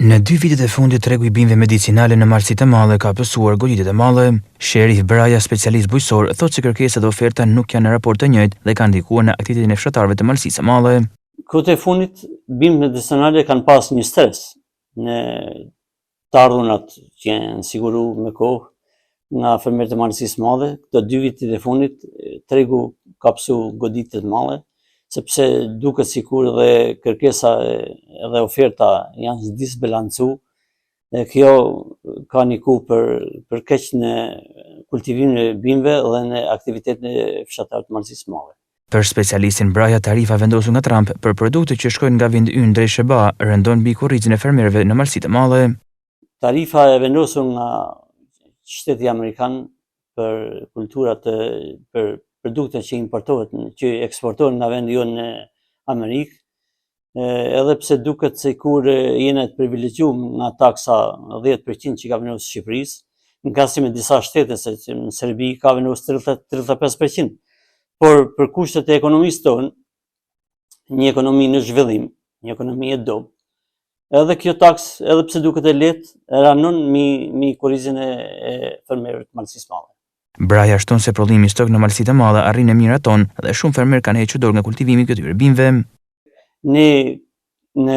Në 2 vitet e fundit, tregu i bimëve medicinale në Marsit e Madhe ka pësuar goditjet e madhe. Sherif Braja, specialist bujqësor, thotë se kërkesa dhe oferta nuk janë në raport të njëjtë dhe kanë ndikuar në aktivitetin e fshatarëve të Malësisë së Madhe. Kohët e fundit, bimët medicinale kanë pas një stres në të ardhunat që janë siguru me kohë nga fermerët e Malësisë së Madhe. Këto 2 vitet e fundit, tregu ka pësu goditjet madhe, sepse duket sikur dhe kërkesa dhe oferta janë disbalancu. Kjo ka niku për keq në kultivimin e bimëve dhe në aktivitetin e fshatarëve të Malësisë së Madhe. Për specialistin Braja, tarifa vendosur nga Trump për produkte që shkojnë nga vendi ynë drejt SBA rëndon mbi kurrizin e fermerëve në Malësitë e Madhe. Tarifa e vendosur nga Shteti Amerikan për kulturat për produkte që importohet, që eksportohen nga vendi jonë në Amerikë, edhe pse duket sikur jena të privilegjuar nga taksa 10% që ka vendosur Shqipërisë, në krahasim me disa shtete, se në Serbi ka vendosur 35%. Por për kushtet e ekonomisë tonë, një ekonomi në zhvillim, një ekonomi e dobët, edhe kjo taks, edhe pse duket e lehtë, ranon mi kurrizin e fermerëve të Malësisë së Madhe. Braja shton se prodhimi i stok në Malësitë e Madhe arrin në mijëra ton dhe shumë fermerë kanë hequr dorë nga kultivimi i këtyre bimëve. Ne në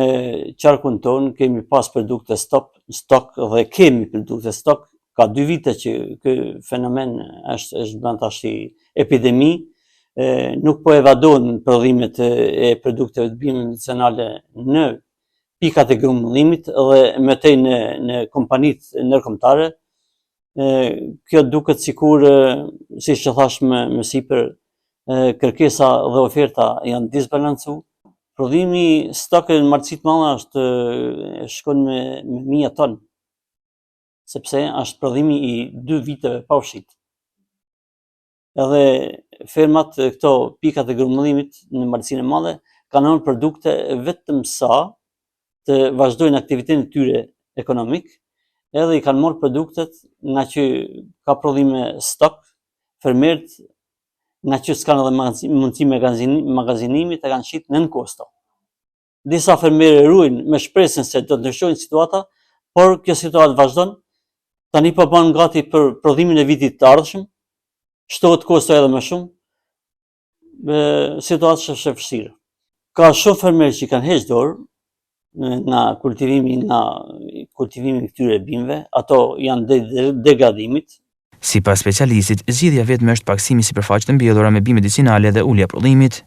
qarkun ton kemi pas produkte stok dhe kemi produkte stok. Ka 2 vite që ky fenomen është bën tash epidemi. Nuk po evadohen prodhimet e produkteve të bimëve medicinale në pikat e grumbullimit dhe më tej në kompanitë ndërkombëtare. Kjo duket sikur, siç e thash më sipër, kërkesa dhe oferta janë disbalancu. Prodhimi stok në Malësitë të Madhe shkon me 1000 ton, sepse është prodhimi i 2 viteve pa ushqit. Edhe fermat, këto pikat e grumbullimit në Malësinë e Madhe kanë dhënë produkte vetëm sa të vazhdojnë aktivitetin e tyre ekonomik, edhe i kanë marrë produktet nga që ka prodhime stok, fermerët nga që s'kanë edhe mundësi magazinimit e kanë shit nën kosto. Disa fermerë ruajnë me shpresën se do të ndryshojnë situata, por kjo situatë vazhdon. Tani po bën gati për prodhimin e vitit të ardhshëm, shtohet kosto edhe më shumë, situata është e vështirë. Ka shumë fermerë që kanë hequr dorë nga kultivimi i këtyre bimëve, ato janë degradimit. Sipas specialistit, zgjidhja vetme është paksimi i sipërfaqe të mbjellura me bimë medicinale dhe ulja prodhimit.